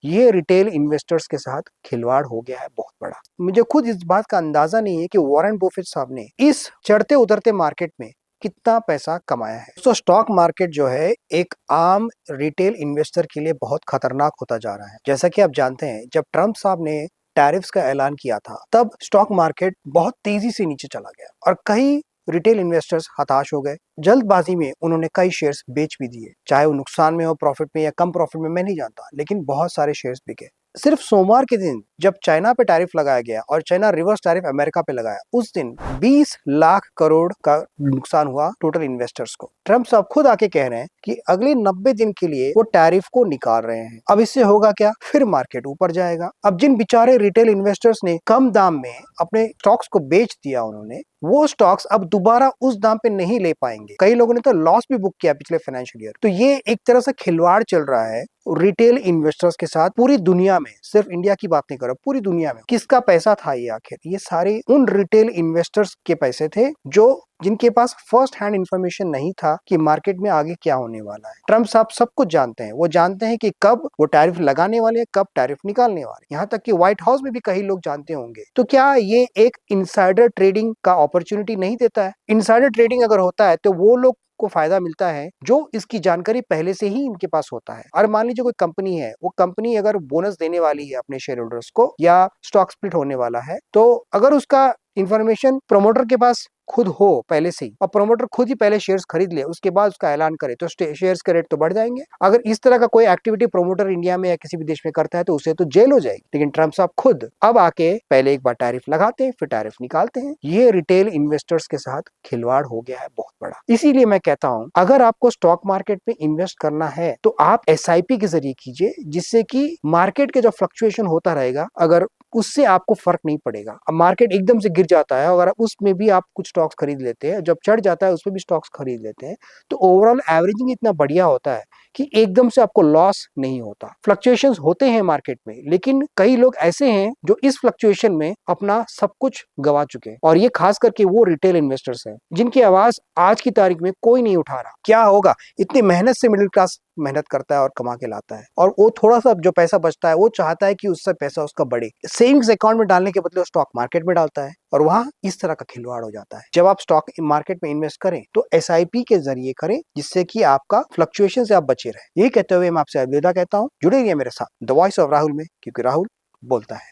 ये retail investors के साथ खिलवाड़ हो गया है बहुत बड़ा। मुझे खुद इस बात का अंदाजा नहीं है कि वॉरेन बफेट साहब ने इस चढ़ते उतरते मार्केट में कितना पैसा कमाया है। तो स्टॉक मार्केट जो है एक आम रिटेल इन्वेस्टर के लिए बहुत खतरनाक होता जा रहा है। जैसा कि आप जानते हैं, जब ट्रंप साहब ने टैरिफ्स का ऐलान किया था तब स्टॉक मार्केट बहुत तेजी से नीचे चला गया और कई रिटेल इन्वेस्टर्स हताश हो गए। जल्दबाजी में उन्होंने कई शेयर्स बेच भी दिए, चाहे वो नुकसान में हो, प्रॉफिट में या कम प्रॉफिट में, मैं नहीं जानता, लेकिन बहुत सारे शेयर्स बिके। सिर्फ सोमवार के दिन जब चाइना पे टैरिफ लगाया गया और चाइना रिवर्स टैरिफ अमेरिका पे लगाया, उस दिन 20 लाख करोड़ का नुकसान हुआ टोटल इन्वेस्टर्स को। ट्रंप साहब खुद आके कह रहे हैं कि अगले 90 दिन के लिए वो टैरिफ को निकाल रहे हैं। अब इससे होगा क्या? फिर मार्केट ऊपर जाएगा। अब जिन बेचारे रिटेल इन्वेस्टर्स ने कम दाम में अपने स्टॉक्स को बेच दिया, उन्होंने वो स्टॉक्स अब दोबारा उस दाम पे नहीं ले पाएंगे। कई लोगों ने तो लॉस भी बुक किया पिछले फाइनेंशियल ईयर। तो ये एक तरह से खिलवाड़ चल रहा है रिटेल इन्वेस्टर्स के साथ पूरी दुनिया में। सिर्फ इंडिया की बात नहीं कर रहा, पूरी दुनिया में। किसका पैसा था ये आखिर? ये सारे उन रिटेल इन्वेस्टर्स के पैसे थे जो जिनके पास फर्स्ट हैंड इंफॉर्मेशन नहीं था कि मार्केट में आगे क्या होने वाला है। ट्रंप साहब सब कुछ जानते हैं। वो जानते हैं कि कब वो टैरिफ लगाने वाले हैं, कब टैरिफ निकालने वाले। यहाँ तक कि व्हाइट हाउस में भी कई लोग जानते होंगे। तो क्या ये एक इनसाइडर ट्रेडिंग का अपॉर्चुनिटी नहीं देता है? इनसाइडर ट्रेडिंग अगर होता है तो वो लोग को फायदा मिलता है जो इसकी जानकारी पहले से ही इनके पास होता है। और मान लीजिए कोई कंपनी है, वो कंपनी अगर बोनस देने वाली है अपने शेयर होल्डर्स को या स्टॉक स्प्लिट होने वाला है, तो अगर उसका इंफॉर्मेशन प्रमोटर के पास खुद हो पहले से ही और प्रमोटर खुद ही पहले शेयर्स खरीद ले, उसके बाद उसका ऐलान करे, तो शेयर्स के रेट तो बढ़ जाएंगे। अगर इस तरह का कोई एक्टिविटी प्रमोटर इंडिया में या किसी भी देश में करता है तो उसे तो जेल हो जाएगी। लेकिन ट्रंप साहब खुद अब आके पहले एक बार टैरिफ लगाते हैं, फिर टैरिफ निकालते हैं। ये रिटेल इन्वेस्टर्स के साथ खिलवाड़ हो गया है बहुत बड़ा। इसीलिए मैं कहता हूं, अगर आपको स्टॉक मार्केट में इन्वेस्ट करना है तो आप एसआईपी के जरिए कीजिए, जिससे कि मार्केट के जो फ्लक्चुएशन होता रहेगा, अगर उससे आपको फर्क नहीं पड़ेगा। अब मार्केट एकदम से गिर जाता है, अगर उसमें भी आप कुछ स्टॉक्स खरीद लेते हैं, जब चढ़ जाता है उसमें भी स्टॉक्स खरीद लेते हैं, तो ओवरऑल एवरेजिंग इतना बढ़िया होता है कि एकदम से आपको लॉस नहीं होता। फ्लक्चुएशंस होते हैं मार्केट में, लेकिन कई लोग ऐसे हैं जो इस फ्लक्चुएशन में अपना सब कुछ गवा चुके हैं, और ये खास करके वो रिटेल इन्वेस्टर्स हैं जिनकी आवाज आज की तारीख में कोई नहीं उठा रहा। क्या होगा? इतनी मेहनत से मिडिल क्लास मेहनत करता है और कमा के लाता है, और वो थोड़ा सा जो पैसा बचता है वो चाहता है कि उससे पैसा उसका बढ़े। सेविंग्स अकाउंट में डालने के बदले स्टॉक मार्केट में डालता है, और वहां इस तरह का खिलवाड़ हो जाता है। जब आप स्टॉक मार्केट में इन्वेस्ट करें तो एसआईपी के जरिए करें, जिससे कि आपका फ्लक्चुएशन से आप बचे रहे। ये कहते हुए मैं आपसे अलविदा कहता हूँ। जुड़े रहिए मेरे साथ द वॉइस ऑफ राहुल में, क्योंकि राहुल बोलता है।